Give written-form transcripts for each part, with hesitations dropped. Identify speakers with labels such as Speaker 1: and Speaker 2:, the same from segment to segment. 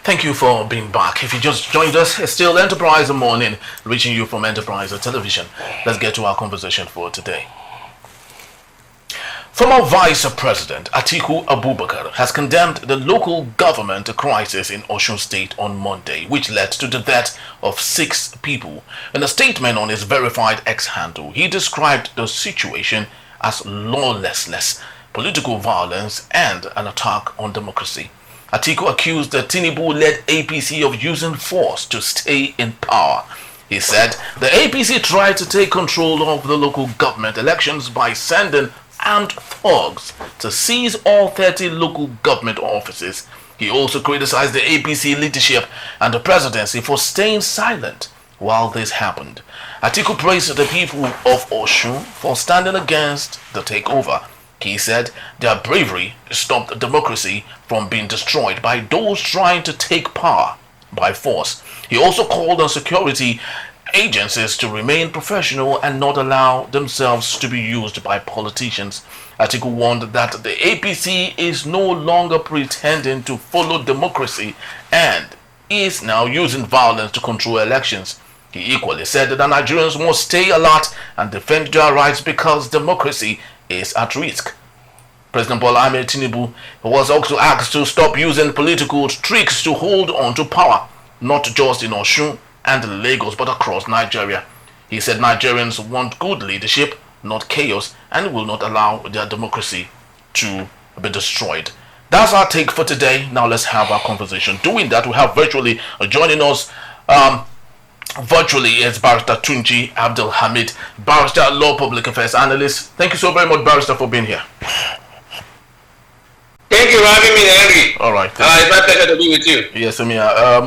Speaker 1: Thank you for being back. If you just joined us, it's still Enterprise Morning, reaching you from Enterprise Television. Let's get to our conversation for today. Former Vice President Atiku Abubakar has condemned the local government crisis in Osun State on Monday, which led to the death of 6 people. In a statement on his verified X handle, he described the situation as lawlessness, political violence, and an attack on democracy. Atiku accused the Tinubu-led APC of using force to stay in power. He said the APC tried to take control of the local government elections by sending armed thugs to seize all 30 local government offices. He also criticized the APC leadership and the presidency for staying silent while this happened. Atiku praised the people of Osun for standing against the takeover. He said their bravery stopped democracy from being destroyed by those trying to take power by force. He also called on security agencies to remain professional and not allow themselves to be used by politicians. Atiku warned that the APC is no longer pretending to follow democracy and is now using violence to control elections. He equally said that Nigerians must stay alert and defend their rights because democracy is at risk. President Bola Ahmed Tinubu was also asked to stop using political tricks to hold on to power, not just in Osun and Lagos, but across Nigeria. He said Nigerians want good leadership, not chaos, and will not allow their democracy to be destroyed. That's our take for today. Now let's have our conversation. Doing that, we have virtually joining us virtually is Barrister Tunji Abdul Hamid, Barrister Law Public Affairs Analyst. Thank you so very much, Barrister, for being here.
Speaker 2: Thank you for having me, Henry.
Speaker 1: All right.
Speaker 2: It's my pleasure to be with you.
Speaker 1: Yes, we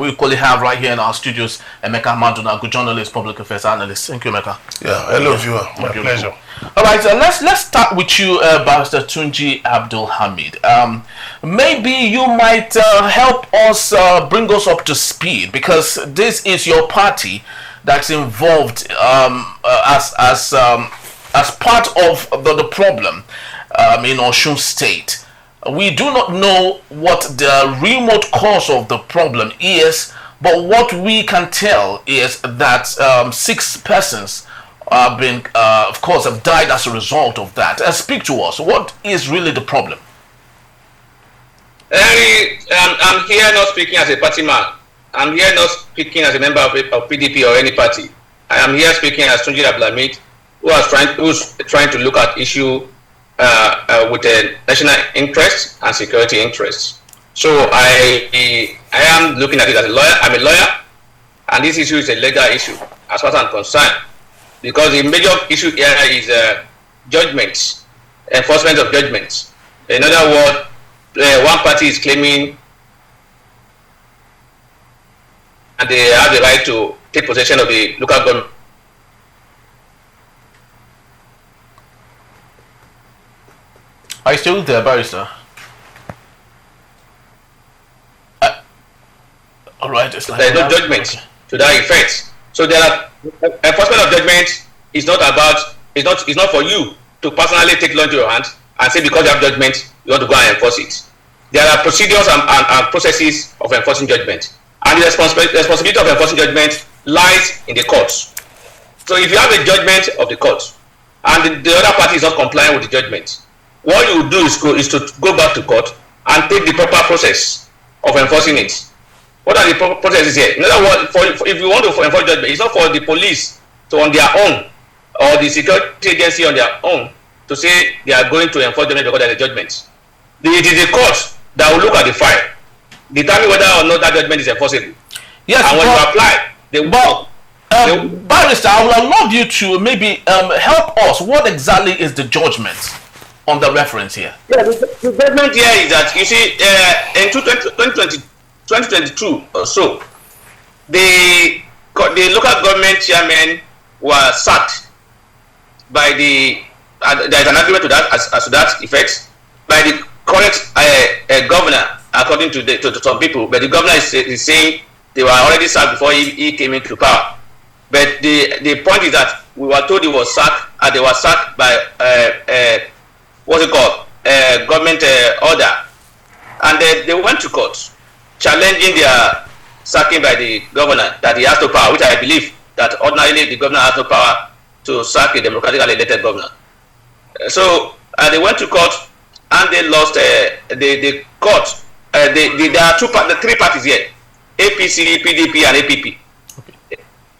Speaker 1: equally have right here in our studios Emeka Maduna, good journalist, public affairs analyst. Thank you, Emeka.
Speaker 3: Yeah, hello, viewer. My pleasure.
Speaker 1: All right, so let's start with you, Barrister Tunji Abdul Hamid. Maybe you might help us, bring us up to speed, because this is your party that's involved as part of the problem in Osun State. We do not know what the remote cause of the problem is, but what we can tell is that 6 persons have been, of course, have died as a result of that. Speak to us. What is really the problem?
Speaker 2: Henry, I'm here not speaking as a party man. I'm here not speaking as a member of PDP or any party. I am here speaking as Tunji Abdul Hamid, who's trying to look at issue with a national interest and security interests. So I am looking at it as a lawyer. I'm a lawyer, and this issue is a legal issue as far as I'm concerned, because the major issue here is judgments, enforcement of judgments. In other words, one party is claiming and they have the right to take possession of the local government.
Speaker 1: Are you still there, Barrister? All right, it's like
Speaker 2: there is no judgment to that effect. So there are enforcement of judgment is not about, it's not for you to personally take law into your hand and say because you have judgment you want to go and enforce it. There are procedures and processes of enforcing judgment, and the responsibility of enforcing judgment lies in the courts. So if you have a judgment of the court and the other party is not complying with the judgment, what you do is to go back to court and take the proper process of enforcing it. What are the processes here? In other words, if you want to enforce judgment, it's not for the police to on their own or the security agency on their own to say they are going to enforce judgment because there is a judgment. It is the court that will look at the file, determine whether or not that judgment is enforceable.
Speaker 1: Yes,
Speaker 2: and when you apply, they will.
Speaker 1: Barrister, I would love you to maybe help us. What exactly is the judgment on the reference here?
Speaker 2: Yeah, the judgment here is that, you see, in 2022 or so, the local government chairman was sacked by there is an agreement to that as to that effect by the current governor, according to some people. But the governor is saying they were already sacked before he came into power. But the point is that we were told he was sacked, and they were sacked by what's it called, government order, and they went to court. challenging their sacking by the governor, that he has no power, which I believe that ordinarily the governor has no power to sack a democratically elected governor. So they went to court and they lost the court. There are three parties here: APC, PDP, and APP.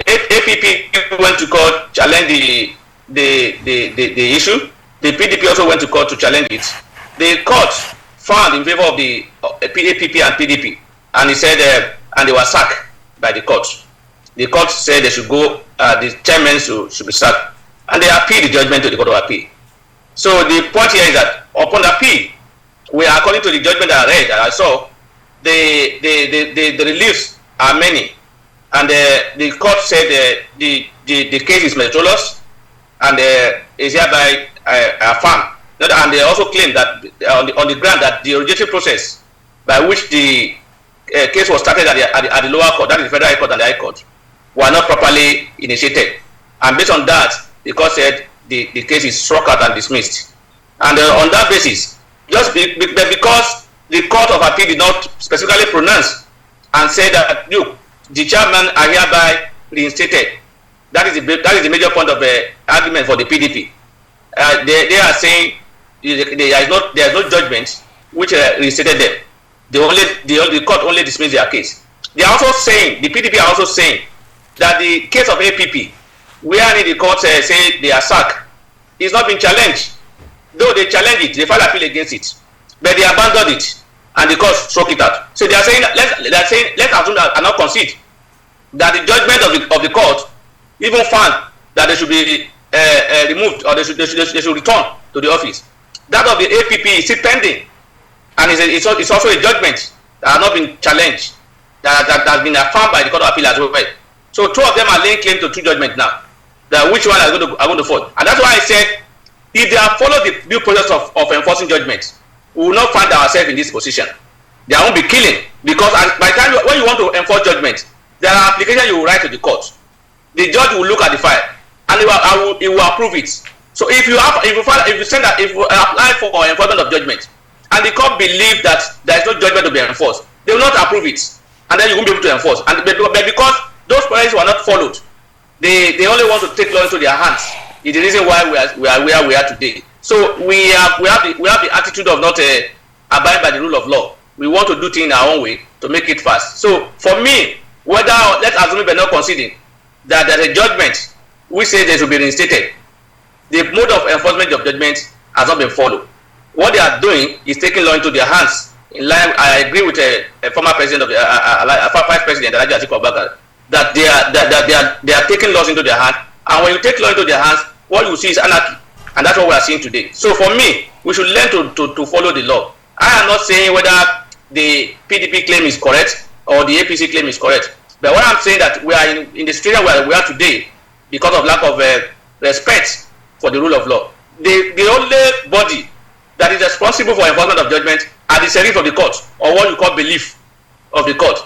Speaker 2: APP went to court, challenged the issue. The PDP also went to court to challenge it. The court found in favor of the APP and PDP, and he said, and they were sacked by the court. The court said they should go, the chairman should be sacked, and they appealed the judgment to the Court of Appeal. So the point here is that upon appeal, according to the judgment that I read, that I saw, the reliefs are many, and the court said the case is meritorious and is hereby affirmed. And they also claim that on the ground that the originating process by which the case was started at the lower court, that is the Federal High Court and the High Court, were not properly initiated. And based on that, the court said the case is struck out and dismissed. And on that basis, because the Court of Appeal did not specifically pronounce and say that, look, the chairman are hereby reinstated. That is the major point of the argument for the PDP. They are saying there is no judgment which reinstated them. The court only dismissed their case. They are also saying, the PDP are also saying, that the case of APP, where the court say they are sacked, is not being challenged. Though they challenge it, they filed appeal against it, but they abandoned it, and the court struck it out. So they are saying, let's assume and not concede that the judgment of the court even found that they should be removed, or they should return to the office. That of the APP is still pending, and it's also a judgment that has not been challenged, that has been affirmed by the Court of Appeal as well. So two of them are laying claim to two judgments now. That which one are going to fall? And that's why I said, if they have followed the due process of enforcing judgments, we will not find ourselves in this position. There won't be killing, because by the time when you want to enforce judgment, there are applications you will write to the court. The judge will look at the file and he will approve it. So if you apply for enforcement of judgment and the court believes that there is no judgment to be enforced, they will not approve it, and then you won't be able to enforce. And but because those policies were not followed, they only want to take law into their hands. It's the reason why we are where we are today. So we have the attitude of not abiding by the rule of law. We want to do things in our own way to make it fast. So for me, whether let's assume we're not conceding that there's a judgment which says they should be reinstated, the mode of enforcement of judgment has not been followed. What they are doing is taking law into their hands. In line, I agree with a former president of the vice president, Atiku, that they are taking laws into their hands. And when you take law into their hands, what you see is anarchy, and that's what we are seeing today. So for me, we should learn to follow the law. I am not saying whether the PDP claim is correct or the APC claim is correct, but what I'm saying that we are in the situation where we are today because of lack of respect for the rule of law. The only body that is responsible for enforcement of judgment are the sheriff of the court, or what you call belief of the court.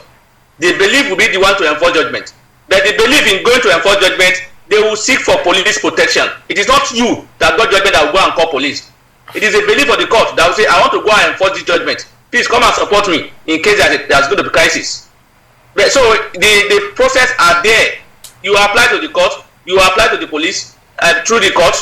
Speaker 2: The belief will be the one to enforce judgment, but the belief in going to enforce judgment, they will seek for police protection. It is not you that got judgment that will go and call police. It is a belief of the court that will say, I want to go and enforce this judgment. Please come and support me in case there's going to be crisis. But so the process are there. You apply to the court, you apply to the police through the court,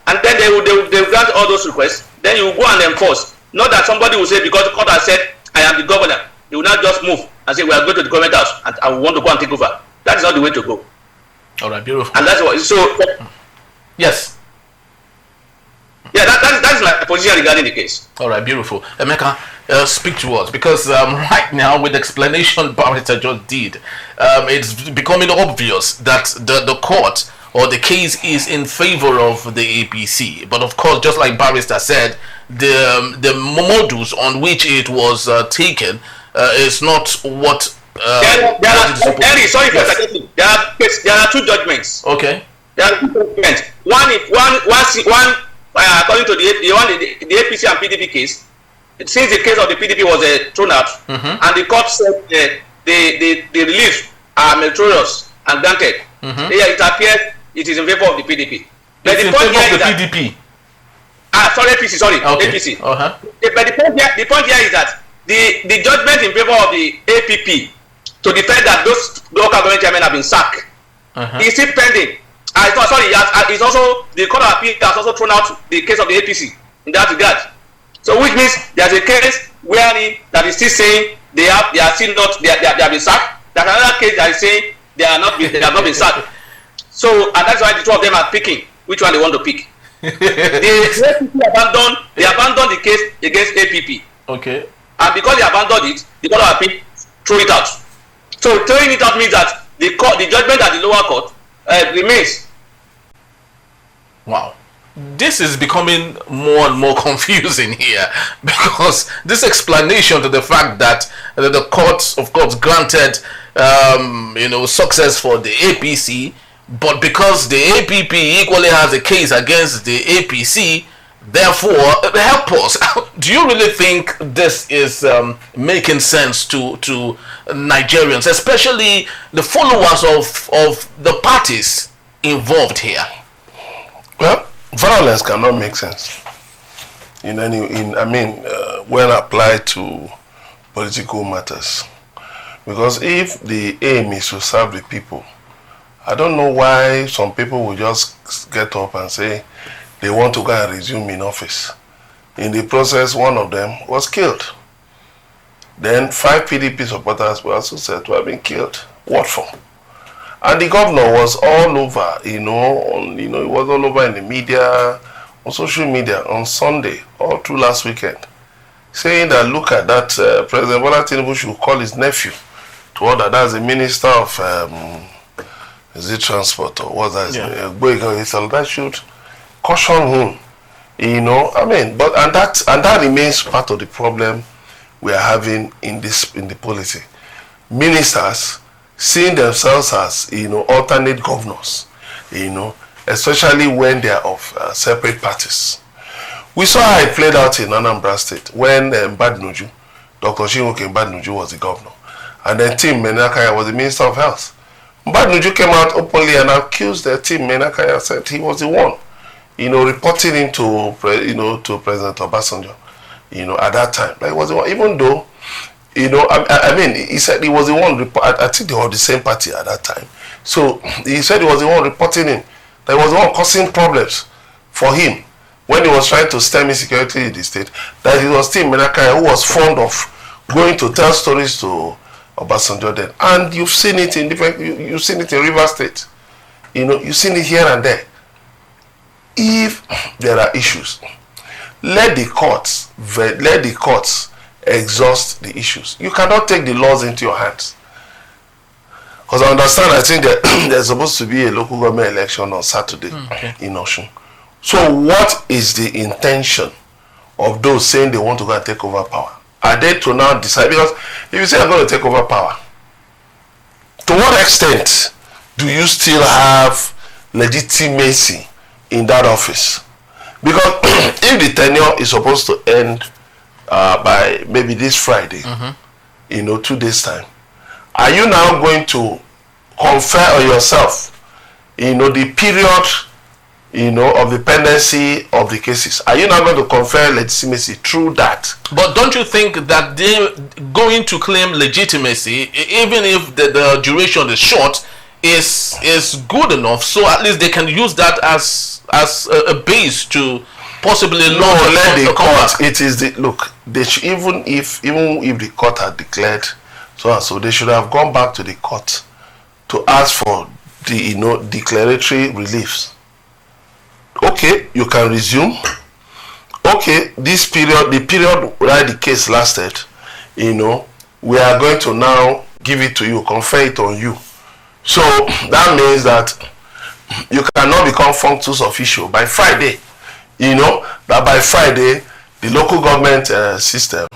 Speaker 2: and then they will grant all those requests. Then you will go and enforce. Not that somebody will say, because the court has said, I am the governor, they will not just move and say, we are going to the government house and I want to go and take over. That is not the way to go.
Speaker 1: All right, beautiful.
Speaker 2: And that's what. So
Speaker 1: yes.
Speaker 2: Yeah, that is my position regarding the case.
Speaker 1: All right, beautiful. Emeka, speak to us, because right now, with the explanation Barrister just did, it's becoming obvious that the court or the case is in favor of the APC. But of course, just like Barrister said, the modus on which it was taken is not what.
Speaker 2: There are two judgments.
Speaker 1: Okay.
Speaker 2: There are two judgments. One. According to the APC and PDP case, since the case of the PDP was thrown out, and the court said the reliefs are meritorious and granted, it appears it is in favor of the PDP. But
Speaker 1: it's in favor of the PDP.
Speaker 2: Sorry, APC. Sorry,
Speaker 1: okay.
Speaker 2: APC.
Speaker 1: Uh-huh.
Speaker 2: But the point here is that the judgment in favor of the APP to defend that those local government chairmen have been sacked is still pending. It's also the Court of Appeal has also thrown out the case of the APC in that regard. So which means there's a case wherein that is still saying they have been sacked. There's another case that is saying they have not been sacked. So and that's why the two of them are picking which one they want to pick. The APP abandoned the case against APP.
Speaker 1: Okay.
Speaker 2: And because they abandoned it, the Court of Appeal threw it out. So throwing it out means that the judgment at the lower court remains.
Speaker 1: Wow. This is becoming more and more confusing here, because this explanation to the fact that the courts, of course, granted success for the APC, but because the APP equally has a case against the APC, therefore, help us. Do you really think this is making sense to Nigerians, especially the followers of the parties involved here?
Speaker 3: Well, violence cannot make sense when applied to political matters, because if the aim is to serve the people, I don't know why some people will just get up and say they want to go and resume in office. In the process, one of them was killed. Then 5 PDP supporters were also said to have been killed. What for? And the governor was all over, it was all over in the media, on social media, on Sunday, all through last weekend, saying that look at that, President Bola Tinubu should call his nephew to order. That's the Minister of Transport or what that is? That should caution him. But that remains part of the problem we are having in the polity. Ministers seeing themselves as alternate governors, especially when they are of separate parties. We saw how it played out in Anambra State when Badnuju, Dr. Chinwoke Badnuju was the governor, and then Tim Menakaya was the Minister of Health. Badnuju came out openly and accused Tim Menakaya, said he was the one, reporting him to President Obasanjo, at that time. Like, was the one, even though he said he was the one. I think they were the same party at that time. So he said he was the one reporting him. That he was the one causing problems for him when he was trying to stem insecurity in the state. That it was Tim Menakaya who was fond of going to tell stories to Obasanjo then. And you've seen it in you've seen it in Rivers State. You've seen it here and there. If there are issues, let the courts exhaust the issues. You cannot take the laws into your hands. Because I think that there's supposed to be a local government election on Saturday in Osun. So what is the intention of those saying they want to go and take over power? Are they to now decide? Because if you say I'm going to take over power, to what extent do you still have legitimacy in that office? Because if the tenure is supposed to end by maybe this Friday, 2 days time, are you now going to confer on yourself, the period, of the pendency of the cases? Are you now going to confer legitimacy through that?
Speaker 1: But don't you think that they're going to claim legitimacy, even if the duration is short, is good enough, so at least they can use that as a base to possibly
Speaker 3: let the court. It is the look. They should, even if the court had declared so and so, they should have gone back to the court to ask for the declaratory reliefs. Okay, you can resume. Okay, this period, the period where the case lasted, we are going to now give it to you, confer it on you. So that means that you cannot become functus officio by Friday. That by Friday, the local government system,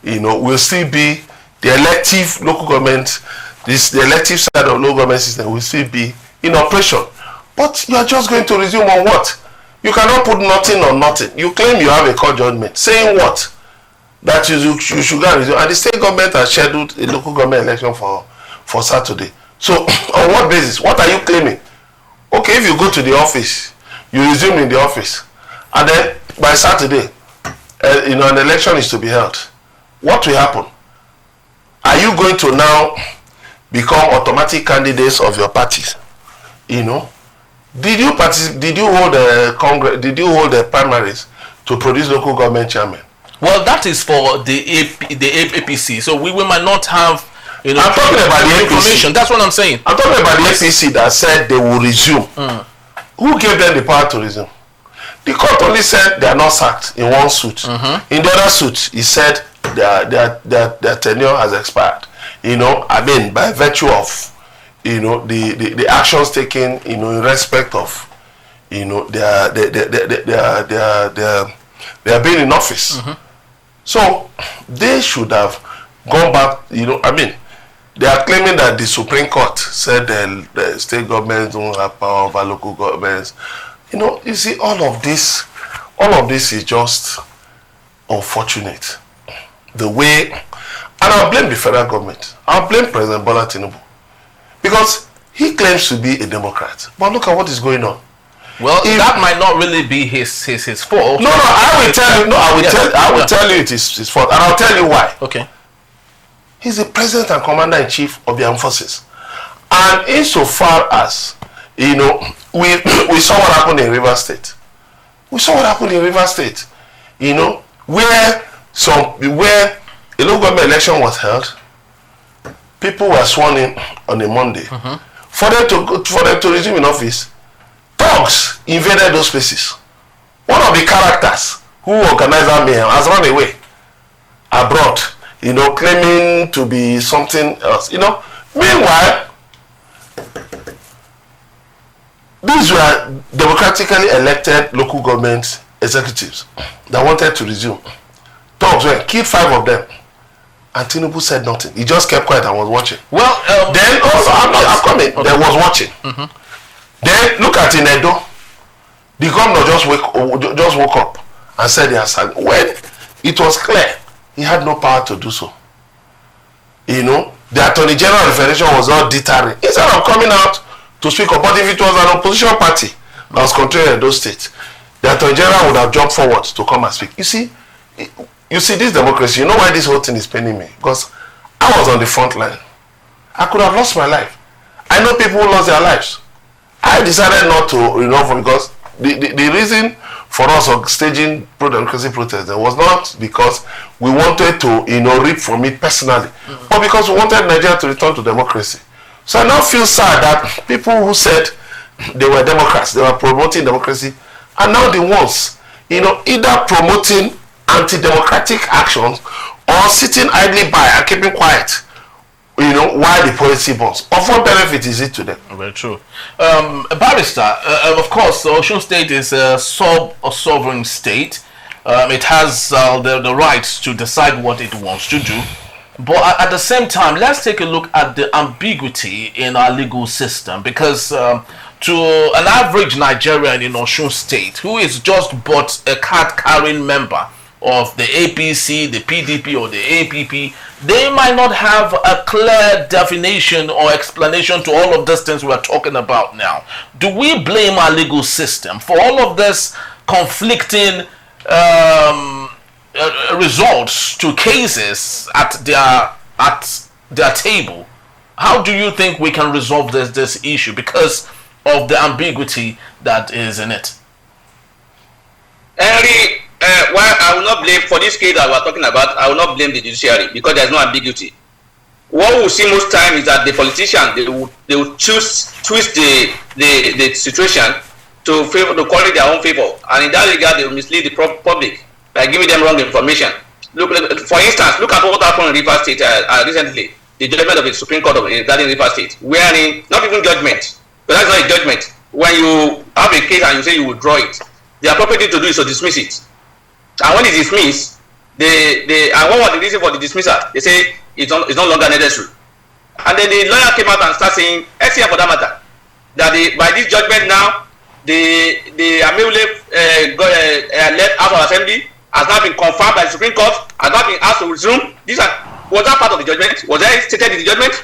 Speaker 3: will still be the elective local government, the elective side of local government system will still be in operation. But you are just going to resume on what? You cannot put nothing on nothing. You claim you have a court judgment. Saying what? That you should go and resume. And the state government has scheduled a local government election for Saturday. So, on what basis? What are you claiming? Okay, if you go to the office, you resume in the office, and then by Saturday, an election is to be held. what will happen? Are you going to now become automatic candidates of your parties? You know, did you hold a congress? Did you hold the primaries to produce local government chairman?
Speaker 1: Well, that is for the APC. So we might not have, you know,
Speaker 3: I'm talking about the
Speaker 1: information.
Speaker 3: APC.
Speaker 1: That's what I'm saying.
Speaker 3: I'm talking about the APC that said they will resume. Who gave them the power to resume? The court only said they are not sacked in one suit. In the other suit, he said their tenure has expired. You know, I mean, by virtue of, you know, the actions taken, you know, in respect of, you know, their being in office. So they should have gone back. You know, I mean, they are claiming that the Supreme Court said the state governments don't have power over local governments. You know, you see, all of this is just unfortunate. The way, and I'll blame the federal government. I'll blame President Bola Tinubu, because he claims to be a Democrat. But look at what is going on.
Speaker 1: Well, that might not really be his fault.
Speaker 3: No, I will tell you. No, I will tell you it is his fault, and I'll tell you why.
Speaker 1: Okay.
Speaker 3: He's the president and commander-in-chief of the armed forces, and insofar as, you know, we saw what happened in Rivers State. We saw what happened in Rivers State. You know, where a local government election was held, people were sworn in on a Monday. For them to resume in office, thugs invaded those places. One of the characters who organized that mayhem has run away abroad, you know, claiming to be something else. You know, meanwhile, these were democratically elected local government executives that wanted to resume. Thugs went, killed 5 of them, and Tinubu said nothing. He just kept quiet and was watching. Well, then also, I'm coming. Okay. They was watching. Then look at Inedo. The governor just woke up and said he has signed. When it was clear he had no power to do so. You know, the Attorney General referendum was not deterring. Instead of coming out to speak up, but if it was an opposition party that was controlling those states, the Attorney General would have jumped forward to come and speak. You see this democracy. You know why this whole thing is paining me? Because I was on the front line. I could have lost my life. I know people who lost their lives. I decided not to renove because the reason for us of staging pro-democracy protests was not because we wanted to, you know, reap from it personally, but because we wanted Nigeria to return to democracy. So I now feel sad that people who said they were Democrats, they were promoting democracy, are now the ones, you know, either promoting anti-democratic actions or sitting idly by and keeping quiet, you know, while the policy burns. Of what benefit is it to them?
Speaker 1: Very true. Barrister, of course, Osun State is a sovereign state. It has the right to decide what it wants to do. But at the same time, let's take a look at the ambiguity in our legal system, because to an average Nigerian in Osun State who is just but a card-carrying member of the APC, the PDP, or the APP, they might not have a clear definition or explanation to all of these things we're talking about now. Do we blame our legal system for all of this conflicting results to cases at their table? How do you think we can resolve this issue because of the ambiguity that is in it?
Speaker 2: Henry, well, I will not blame, for this case that we are talking about, I will not blame the judiciary because there is no ambiguity. What we see most time is that the politicians, they will twist the situation to favor, to call it their own favor, and in that regard they will mislead the public by giving them wrong information. Look, for instance, look at what happened in Rivers State recently, the judgment of the Supreme Court regarding Rivers State, wherein not even judgment, but that's not a judgment. When you have a case and you say you withdraw it, the appropriate thing to do is to dismiss it. And when it's dismissed, and what was the reason for the dismissal? They say it's no longer necessary. And then the lawyer came out and started saying, SCF for that matter, that by this judgment now, the Amule left House of Assembly has now been confirmed by the Supreme Court, has now been asked to resume. Was that part of the judgment? Was that stated in the judgment?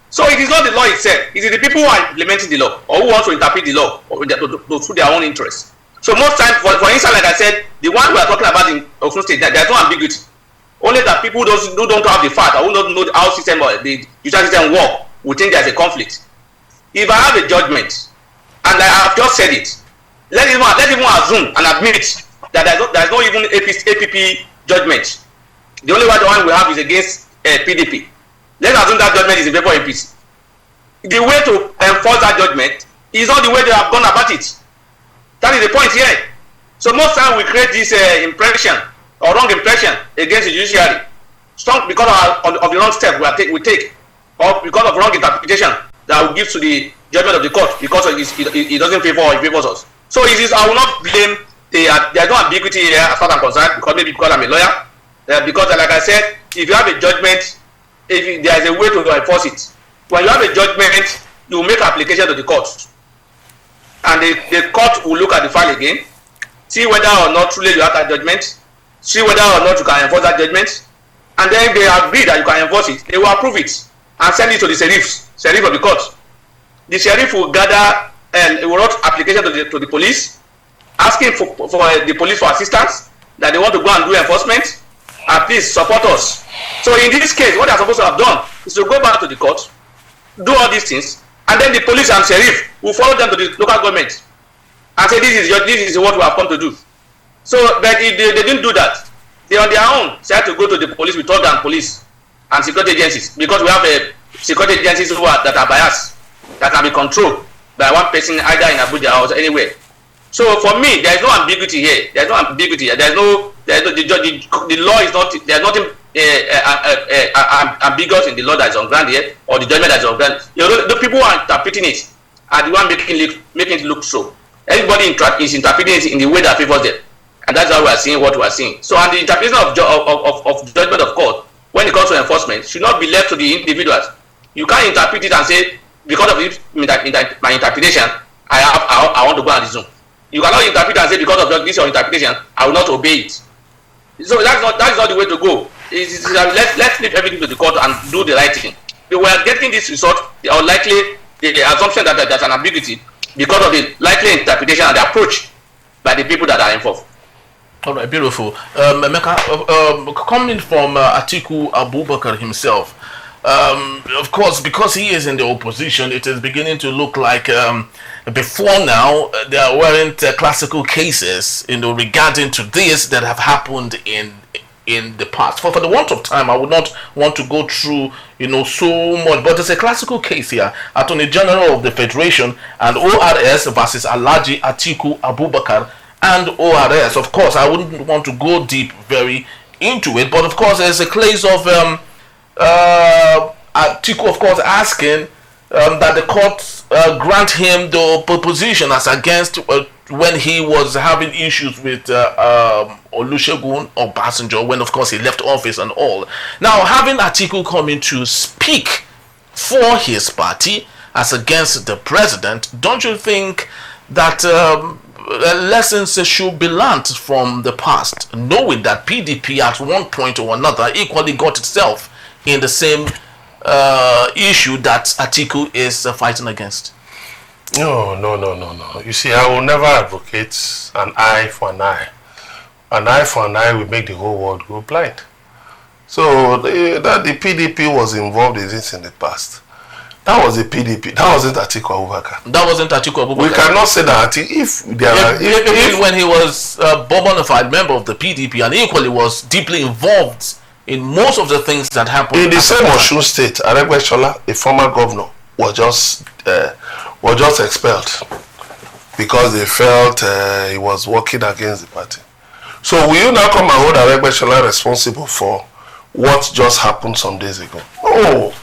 Speaker 2: So it is not the law itself. It is the people who are implementing the law or who want to interpret the law to suit their own interests. So most times, for instance, like I said, the one we are talking about in Osun State, there's no ambiguity. Only that people who don't have the fact or who don't know how system or the judicial system work will think there's a conflict. If I have a judgment and I have just said it, let's even assume and admit that there's no even APP judgment. The only one we have is against PDP. Let's assume that judgment is in favor of APC. The way to enforce that judgment is not the way they have gone about it. That is the point here. So most times we create this impression or wrong impression against the judiciary, strong because of the wrong step we take, or because of wrong interpretation that we give to the judgment of the court because it doesn't favor or it favors us. So it is, I will not blame there's no ambiguity here as far as I'm concerned, because I'm a lawyer. Because like I said, if you have a judgment, if there is a way to enforce it, when you have a judgment, you make application to the court, and the court will look at the file again, see whether or not truly you have that judgment, see whether or not you can enforce that judgment, and then they agree that you can enforce it, they will approve it and send it to the sheriff of the court. The sheriff will gather and will write application to the police, asking for the police for assistance, that they want to go and do enforcement, and please support us. So in this case, what they are supposed to have done is to go back to the court, do all these things, and then the police and sheriff will follow them to the local government and say this is what we have come to do. So, but if they didn't do that, they on their own had to go to the police with all the police and security agencies, because we have security agencies that are biased, that can be controlled by one person either in Abuja or anywhere. So for me, there is no ambiguity here. There is no ambiguity. The law is not. There is nothing ambiguous in the law that is on ground here, or the judgment that is on ground. The people who are interpreting it are the one making it look so. Everybody is interpreting it in the way that favors them, and that's how we are seeing what we are seeing. So, and the interpretation of judgment of court when it comes to enforcement should not be left to the individuals. You can't interpret it and say, because of my interpretation, I want to go and resume. You cannot interpret and say, because of this your interpretation, I will not obey it. So that is not the way to go. Let's leave everything to the court and do the right thing. We are getting this result, or likely the assumption that there's an ambiguity because of the likely interpretation and the approach by the people that are involved.
Speaker 1: All right, beautiful. Emeka, coming from Atiku Abubakar himself, of course, because he is in the opposition, it is beginning to look like before now there weren't classical cases, regarding to this that have happened in the past. For the want of time, I would not want to go through so much, but there's a classical case here: Attorney General of the Federation and ORS versus Alhaji Atiku Abubakar and ORS. Of course, I wouldn't want to go deep very into it, but of course there's a case of Atiku, of course, asking that the court grant him the position as against when he was having issues with Olusegun Obasanjo, when of course he left office and all. Now, having Atiku coming to speak for his party as against the president, don't you think that lessons should be learnt from the past, knowing that PDP at one point or another equally got itself in the same issue that Atiku is fighting against?
Speaker 3: No. You see, I will never advocate an eye for an eye. An eye for an eye will make the whole world go blind. So that the PDP was involved in this in the past. That was the PDP. That wasn't Atiku Abubakar.
Speaker 1: That wasn't Atiku Abubakar.
Speaker 3: We cannot say that if
Speaker 1: when he was a bona fide member of the PDP and equally was deeply involved in most of the things that happened
Speaker 3: in the same Osun State, Aregbesola, a former governor, was just expelled because they felt he was working against the party. So will you now come and hold Aregbesola responsible for what just happened some days ago? No.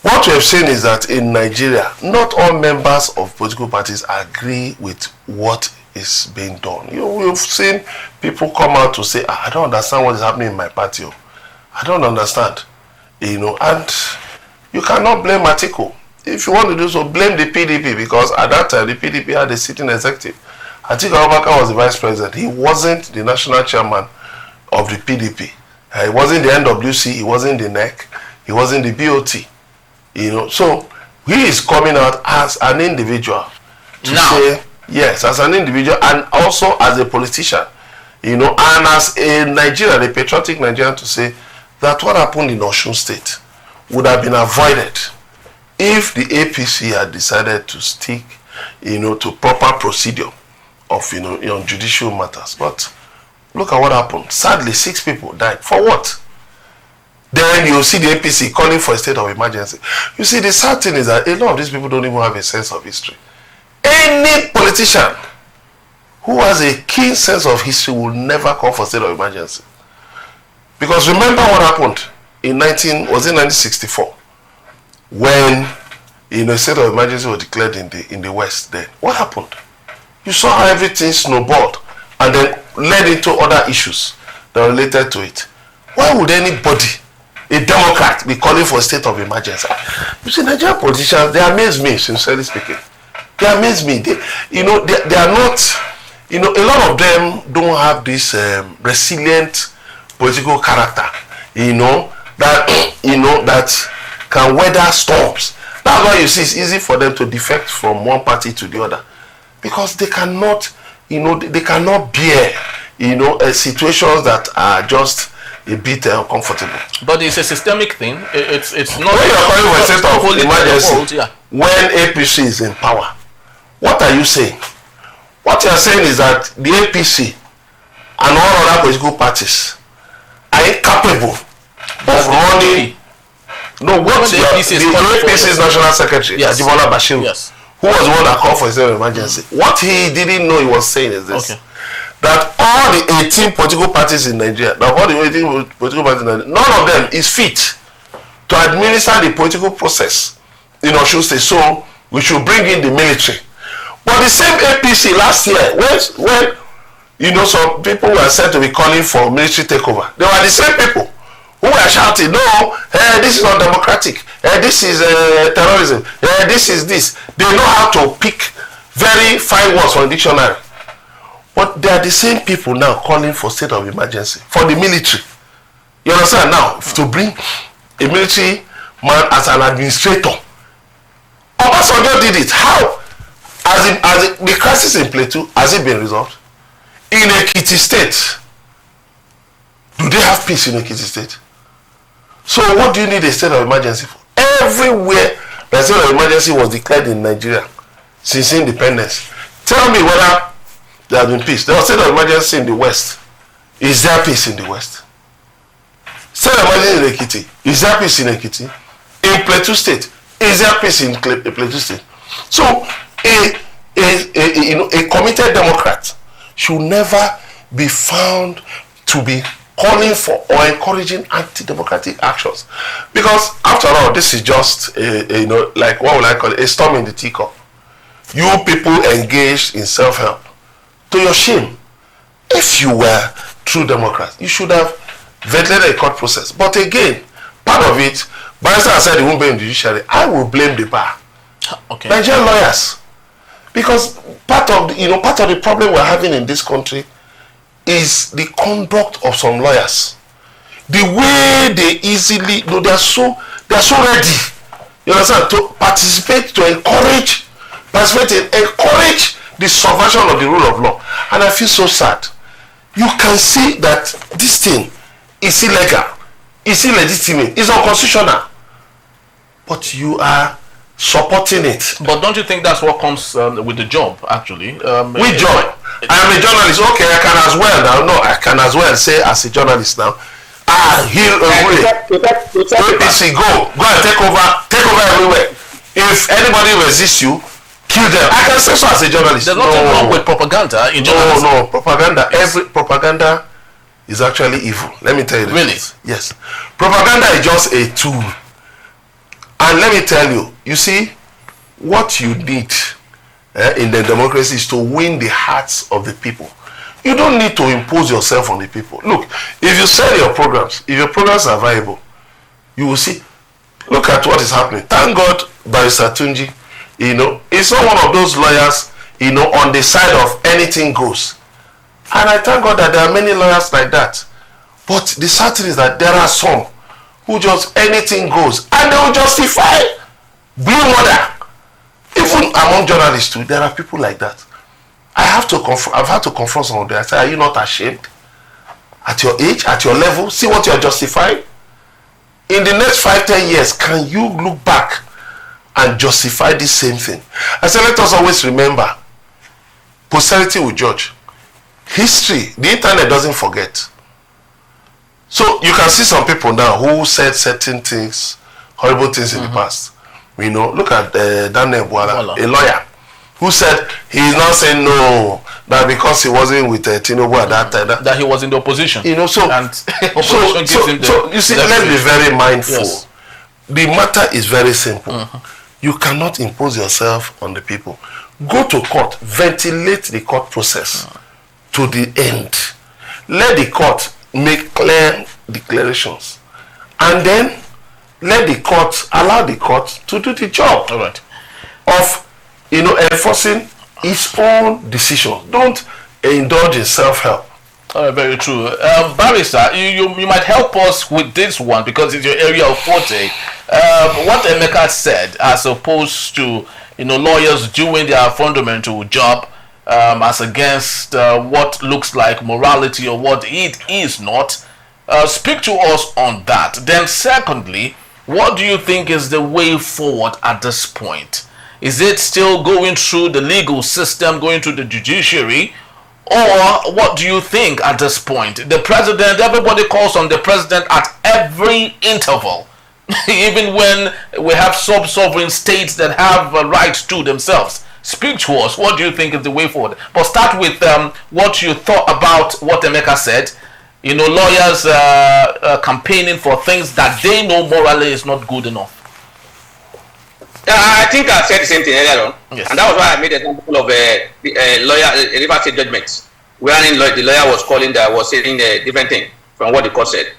Speaker 3: What we have seen is that in Nigeria, not all members of political parties agree with what is being done. We've seen people come out to say, I don't understand what is happening in my party. I don't understand. And you cannot blame Atiku. If you want to do so, blame the PDP, because at that time the PDP had a sitting executive. Atiku Abubakar was the vice president. He wasn't the national chairman of the PDP. He wasn't the NWC, he wasn't the NEC, he wasn't the BOT. So he is coming out as an individual to say, yes, as an individual and also as a politician. and as a Nigerian, a patriotic Nigerian, to say that what happened in Osun State would have been avoided if the APC had decided to stick, to proper procedure of, on judicial matters. But look at what happened. Sadly, 6 people died. For what? Then you see the APC calling for a state of emergency. You see, the sad thing is that a lot of these people don't even have a sense of history. Any politician who has a keen sense of history will never call for a state of emergency. Because remember what happened in 1964 when a state of emergency was declared in the West then. What happened? You saw how everything snowballed and then led into other issues that are related to it. Why would anybody, a Democrat, be calling for a state of emergency? You see, Nigerian politicians, they amaze me, sincerely speaking. They amaze me. They are not, a lot of them don't have this resilient political character, that can weather storms. That's why you see it's easy for them to defect from one party to the other, because they cannot, they cannot bear, situations that are just a bit uncomfortable.
Speaker 1: But it's a systemic thing. It's not.
Speaker 3: When you're calling for a state of emergency,
Speaker 1: yeah.
Speaker 3: when APC is in power, what are you saying? What you are saying is that the APC and all other political parties are incapable of running. No, what the APC's national secretary,
Speaker 1: yes.
Speaker 3: Ajibola Bashiru,
Speaker 1: yes.
Speaker 3: who was the one that called for a state of emergency. What he didn't know he was saying is this: that all the 18 political parties in Nigeria, none of them is fit to administer the political process in Osun State. So we should bring in the military. But the same APC last year, when some people were said to be calling for military takeover, they were the same people who were shouting, no, this is not democratic, this is terrorism, this is this. They know how to pick very fine words from the dictionary. But they are the same people now calling for state of emergency for the military. You understand now? To bring a military man as an administrator. Obasanjo did it. How? As the crisis in Plateau, has it been resolved? In Ekiti State, do they have peace in Ekiti State? So what do you need a state of emergency for? Everywhere the state of emergency was declared in Nigeria since independence. Tell me whether there has been peace. There was state of emergency in the West. Is there peace in the West? State of emergency in Ekiti. Is there peace in Ekiti? In Plateau State. Is there peace in Plateau State? So a committed Democrat should never be found to be calling for or encouraging anti-democratic actions, because after all, this is just like what would I call it, a storm in the teacup. You people engaged in self-help. To your shame, if you were true Democrats, you should have ventilated a court process. But again, part of it, Barrister said he won't be in the judiciary. I will blame the bar. Okay. Nigerian lawyers. Because part of the problem we're having in this country is the conduct of some lawyers. The way they easily, they are so ready, you understand, to participate, to encourage the subversion of the rule of law. And I feel so sad. You can see that this thing is illegal, it's illegitimate, it's unconstitutional, but you are supporting it.
Speaker 1: But don't you think that's what comes with the job, actually?
Speaker 3: With job? I am a journalist. Okay, I can as well now. No, I can as well say as a journalist now. APC, go and take over everywhere. If anybody resists you, kill them. I can say so as a journalist.
Speaker 1: There's nothing wrong with propaganda in journalism.
Speaker 3: No, propaganda. Yes. Every propaganda is actually evil. Let me tell you this.
Speaker 1: Really?
Speaker 3: Yes. Propaganda is just a tool. And let me tell you, you see, what you need in the democracy is to win the hearts of the people. You don't need to impose yourself on the people. Look, if you sell your programs, if your programs are viable, you will see. Look at what is happening. Thank God, Barrister Tunji, it's not one of those lawyers, on the side of anything goes. And I thank God that there are many lawyers like that. But the sad thing is that there are some who just anything goes, and they will justify blue murder. Even among journalists too, there are people like that. I've had to confront some of them. I say, are you not ashamed? At your age, at your level, see what you're justifying. In the next 5-10 years, can you look back and justify this same thing? I say, let us always remember, posterity will judge. History, the internet doesn't forget. So you can see some people now who said certain things, horrible things in the past. You know, look at Daniel Bwala, a lawyer, who said he's not saying no, that because he wasn't with Tinubu at that time,
Speaker 1: that he was in the opposition.
Speaker 3: You know, so you see, let's be very mindful. Yes. The matter is very simple. You cannot impose yourself on the people. Go to court, ventilate the court process to the end. Let the court make clear declarations, and then allow the court to do the job of enforcing its own decisions. Don't indulge in self-help.
Speaker 1: Very true. Barrister, you might help us with this one because it's your area of forte. What Emeka said, as opposed to lawyers doing their fundamental job as against what looks like morality or what it is not. Speak to us on that. Then secondly, what do you think is the way forward at this point? Is it still going through the legal system, going through the judiciary? Or what do you think at this point? The president, everybody calls on the president at every interval. Even when we have sub-sovereign states that have rights to themselves. Speak to us. What do you think is the way forward? But start with what you thought about what Emeka said. Lawyers campaigning for things that they know morally is not good enough.
Speaker 2: I think I said the same thing earlier on.
Speaker 1: Yes.
Speaker 2: And that was why I made an example of a River State judgment, wherein the lawyer was saying a different thing from what the court said.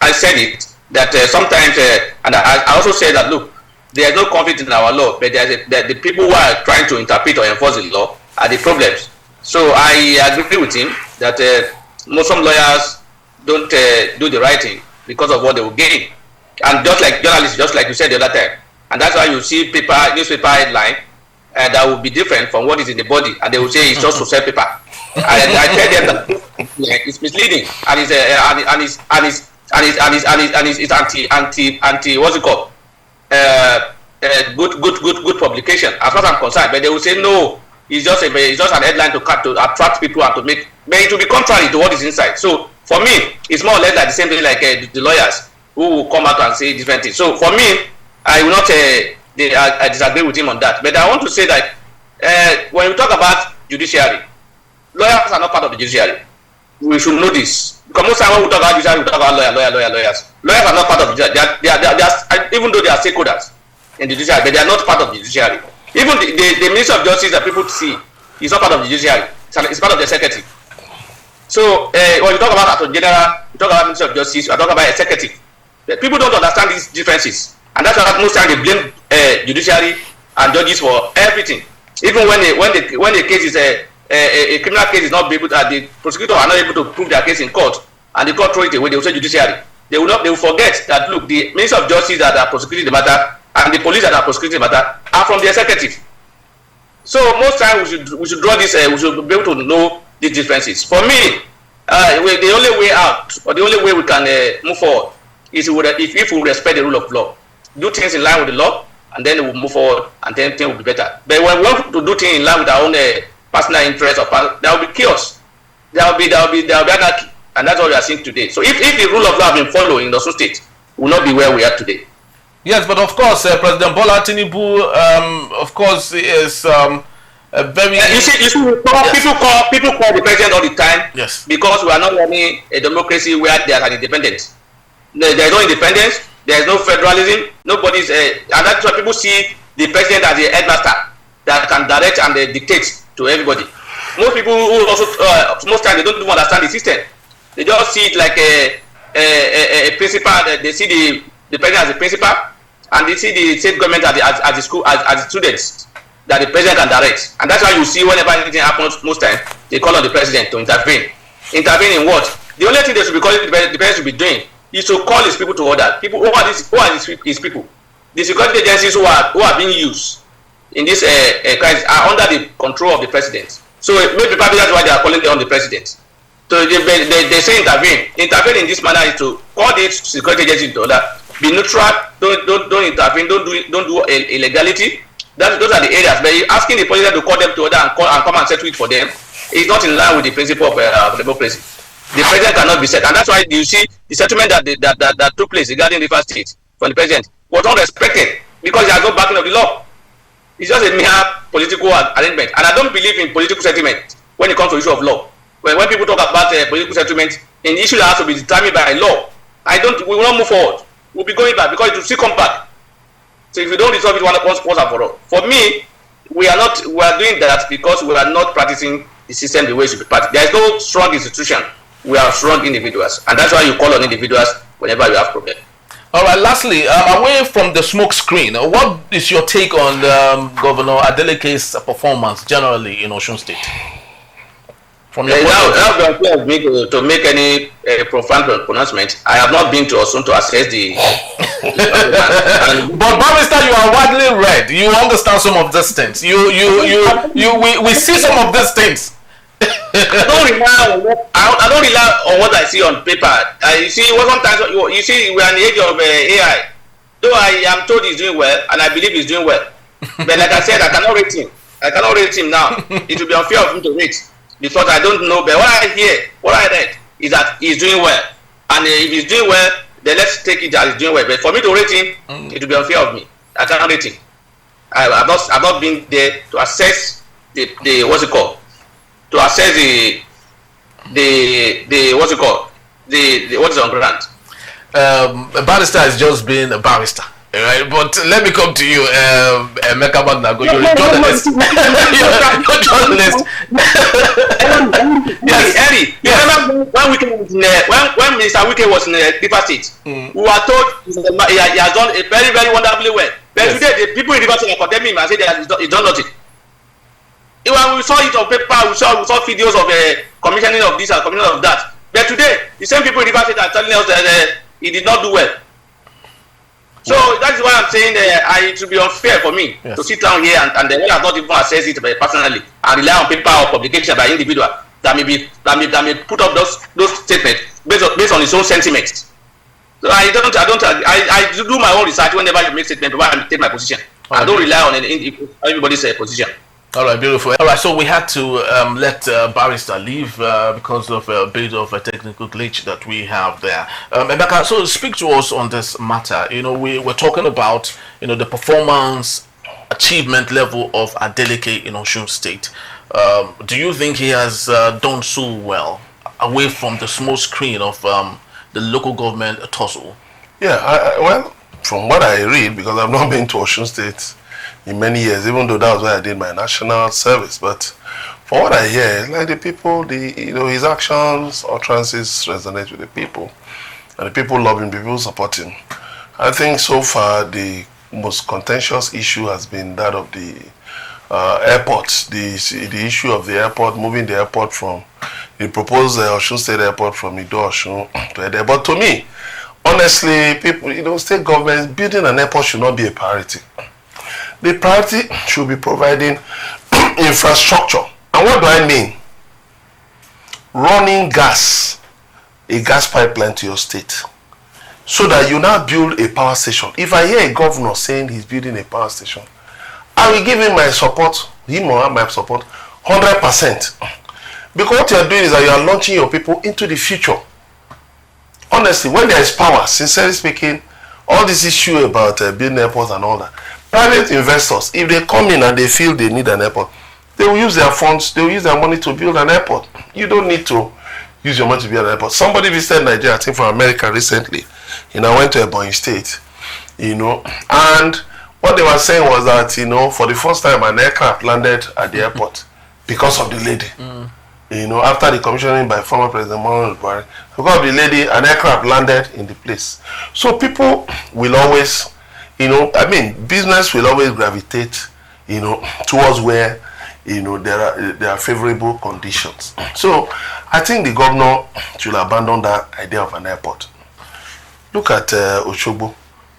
Speaker 2: I said it, that sometimes, and I also said that, look, there is no conflict in our law, but the people who are trying to interpret or enforce the law are the problems. So I agree with him that some lawyers don't do the right thing because of what they will gain. And just like journalists, just like you said the other time, and that's why you see newspaper headline that will be different from what is in the body, and they will say it's just to sell paper. I tell them that it's misleading, and it's anti what's it called? Good publication as far as I'm concerned. But they will say no, it's just an headline to attract people and to make. But it will be contrary to what is inside. So for me, it's more or less like the same thing like the lawyers who will come out and say different things. So for me, I will not I disagree with him on that. But I want to say that when we talk about judiciary, lawyers are not part of the judiciary. We should know this. Because most time when we talk about judiciary, we talk about lawyers. Lawyers are not part of the judiciary. They are, even though they are stakeholders in the judiciary, but they are not part of the judiciary. Even the Minister of Justice that people see is not part of the judiciary. It's part of the executive. So when you talk about Attorney General, you talk about Minister of Justice, you talk about executive. People don't understand these differences. And that's why most times they blame judiciary and judges for everything. Even when the case is a criminal case is not able to, the prosecutor are not able to prove their case in court, and the court throw it away, they will say judiciary. They will forget that, look, the Minister of Justice that are prosecuting the matter and the police that are prosecuting the matter are from the executive. So most times we should draw this. We should be able to know these differences. For me, the only way out, or the only way we can move forward, is if we respect the rule of law, do things in line with the law, and then we'll move forward, and then things will be better. But when we want to do things in line with our own personal interest, there will be chaos. There will be anarchy, and that's what we are seeing today. So if the rule of law has been followed in the state, we will not be where we are today.
Speaker 1: Yes, but of course, President Bola Tinubu, of course, is a very.
Speaker 2: You see, people call the president all the time.
Speaker 1: Yes. Because
Speaker 2: we are not running a democracy where there is an independence. There is no independence. There is no federalism. Nobody's, and that's why people see the president as a headmaster that can direct and dictate to everybody. Most people who also, most times they don't even understand the system. They just see it like a principal. They see the president as a principal, and they see the state government as the school as the students that the president can direct. And that's why you see whenever anything happens, most times they call on the president to intervene. Intervene in what? The only thing they should be calling the president should be doing is to call his people to order. People who are his people. The security agencies who are being used in this crisis are under the control of the president. So maybe probably that's why they are calling on the president. So they say intervene. Intervene in this manner is to call the security agency to order. Be neutral. Don't intervene. Don't do illegality. Those are the areas. But asking the president to call them to order and come and settle it for them is not in line with the principle of democracy. The president cannot be set, and that's why you see the settlement that took place regarding River State from the president was not respected because he has no backing of the law. It's just a mere political arrangement, and I don't believe in political settlement when it comes to the issue of law. When people talk about political settlement, an issue that has to be determined by law, we will not move forward. We'll be going back because it will still come back. So if we don't resolve it once and for all, for me, we are doing that because we are not practicing the system the way it should be practiced. There is no strong institution. We are strong individuals, and that's why you call on individuals whenever you have problems.
Speaker 1: All right. Lastly, away from the smoke screen, what is your take on Governor Adeleke's performance generally in Osun State? From your
Speaker 2: now, me to make any profound pronouncement. I have not been to Osun to assess the.
Speaker 1: But Barrister, you are widely read. You understand some of these things. We see some of these things.
Speaker 2: I don't rely on what I see on paper. You see, sometimes you see we are in the age of AI. Though I am told he's doing well, and I believe he's doing well, but like I said, I cannot rate him. Now. It will be unfair of him to rate because I don't know. But what I read is that he's doing well, and if he's doing well, then let's take it as he's doing well. But for me to rate him, it will be unfair of me. I cannot rate him. I've not been there to assess the what's it called. To assess the what's it called, the what is on ground.
Speaker 1: A barrister has just been a barrister, right? But let me come to you, Emeka Magnago. You're a journalist. You're a journalist.
Speaker 2: Yes, Eddie. You remember when Minister Wike was in River State, we were told he has done a very, very wonderfully well. But today, the people in River State are condemning him and say he's done nothing. When we saw it on paper, we saw videos of commissioning of this and commissioning of that. But today, the same people in River State are telling us that he did not do well. So that is why I'm saying it will be unfair for me to sit down here and then I have not even assessed it personally and rely on paper or publication by individual that may put up those statements based on his own sentiments. So I do my own research whenever you make statement before I take my position. I don't rely on everybody's position.
Speaker 1: All right, beautiful. All right, so we had to let Barrister leave because of a bit of a technical glitch that we have there. Emeka, so speak to us on this matter. We're talking about the performance achievement level of Adeleke in Osun State. Do you think he has done so well away from the small screen of the local government tussle?
Speaker 3: Yeah, well, from what I read, because I've not been to Osun State in many years, even though that was where I did my national service. But from what I hear, like the people, his actions, utterances resonate with the people, and the people love him, people support him. I think so far the most contentious issue has been that of the airport, the issue of the airport, moving the airport from the proposed Osun State Airport from Ido-Osun to Ede. But to me, honestly, people, state governments building an airport should not be a priority. The priority should be providing infrastructure. And what do I mean? Running a gas pipeline to your state so that you now build a power station. If I hear a governor saying he's building a power station, I will give him my support, him or her my support, 100%. Because what you are doing is that you are launching your people into the future. Honestly, when there is power, sincerely speaking, all this issue about building airports and all that, private investors, if they come in and they feel they need an airport, they will use their funds, they will use their money to build an airport. You don't need to use your money to build an airport. Somebody visited Nigeria, I think from America recently, went to Ebonyi State, and what they were saying was that, for the first time an aircraft landed at the airport because of the lady. After the commissioning by former President Muhammadu Buhari, because of the lady, an aircraft landed in the place. So people will always, business will always gravitate, towards where, there are favorable conditions. So I think the governor should abandon that idea of an airport. Look at Oshogbo,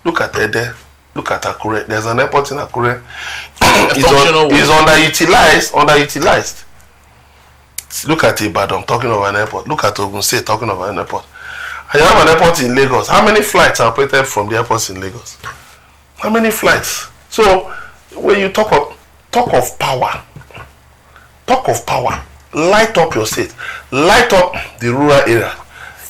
Speaker 3: look at Ede, look at Akure. There's an airport in Akure. It's underutilized. Look at Ibadan talking of an airport. Look at Ogun State talking of an airport. And you have an airport in Lagos. How many flights are operated from the airports in Lagos? How many flights? So when you talk of power, light up your state, light up the rural area.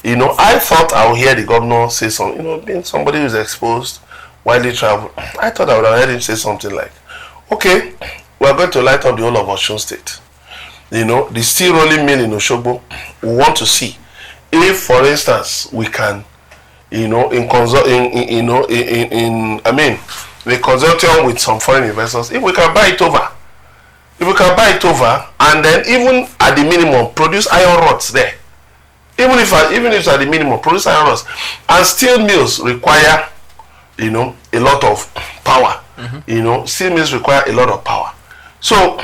Speaker 3: You know, I thought I would hear the governor say something, you know, being somebody who's exposed, widely traveled, I thought I would have heard him say something like, okay, we're going to light up the whole of Osun State. You know, the steel rolling mill in Osogbo, we want to see if, for instance, we can, you know, in consortium with some foreign investors, if we can buy it over, and then even at the minimum produce iron rods there, even if it's at the minimum produce iron rods, and steel mills require, you know, a lot of power. You know, steel mills require a lot of power. So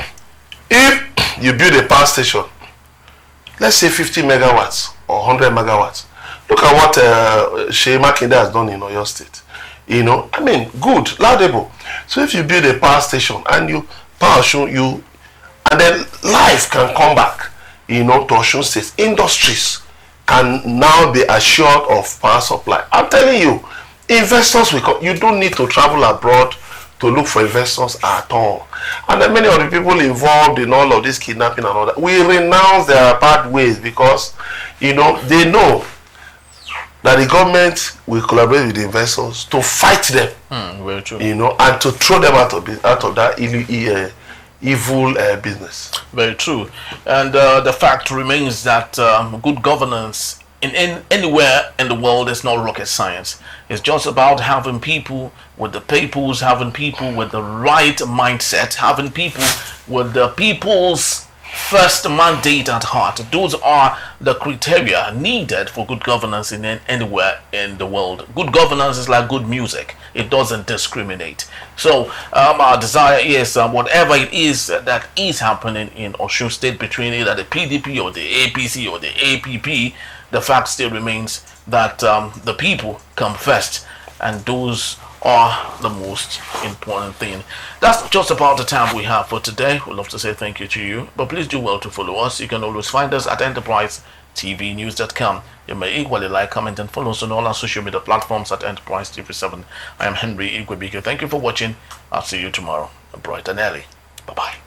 Speaker 3: if you build a power station, let's say 50 megawatts or 100 megawatts, look at what Shey Makinde has done in Oyo State. You know, I mean, good, laudable. So if you build a power station and you power Osun, and then life can come back, you know, to Osun State. Industries can now be assured of power supply. I'm telling you, investors will come. You don't need to travel abroad to look for investors at all. And then many of the people involved in all of this kidnapping and all that, we renounce their bad ways because, you know, they know that the government will collaborate with the investors to fight them.
Speaker 1: Very true.
Speaker 3: You know, and to throw them out of that evil business.
Speaker 1: Very true. And the fact remains that good governance in anywhere in the world is not rocket science. It's just about having people with the peoples, having people with the right mindset, having people with the people's first mandate at heart. Those are the criteria needed for good governance in anywhere in the world. Good governance is like good music. It doesn't discriminate. So our desire is whatever it is that is happening in Osun State, between either the PDP or the APC or the APP, the fact still remains that the people come first, and those are the most important thing. That's just about the time we have for today. We'd love to say thank you to you, but please do well to follow us. You can always find us at enterprisetvnews.com. You may equally like, comment, and follow us on all our social media platforms at Enterprise TV7. I am Henry Igwebike. Thank you for watching. I'll see you tomorrow, bright and early. Bye-bye.